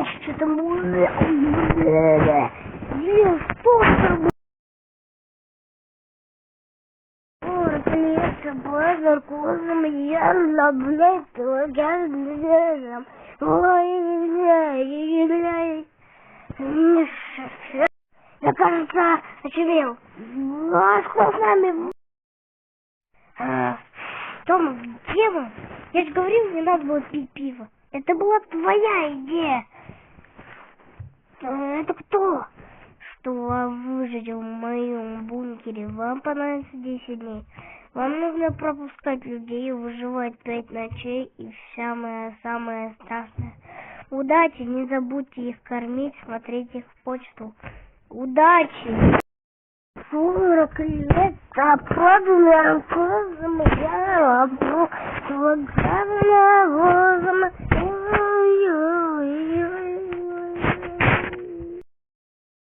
что-то было. Что там? Лето, базар, козам, я блядь, логазм. Ой, я, кажется, очумел. А что с нами? Тома, где мы? Я же говорил, не надо было пить пиво. Это была твоя идея. Это кто? Что выжить в моем бункере? Вам понадобится 10 дней. Вам нужно пропускать людей, выживать 5 ночей и самое страшное. Удачи, не забудьте их кормить, смотреть их почту. Удачи! 40 лет проданным козам, я обру,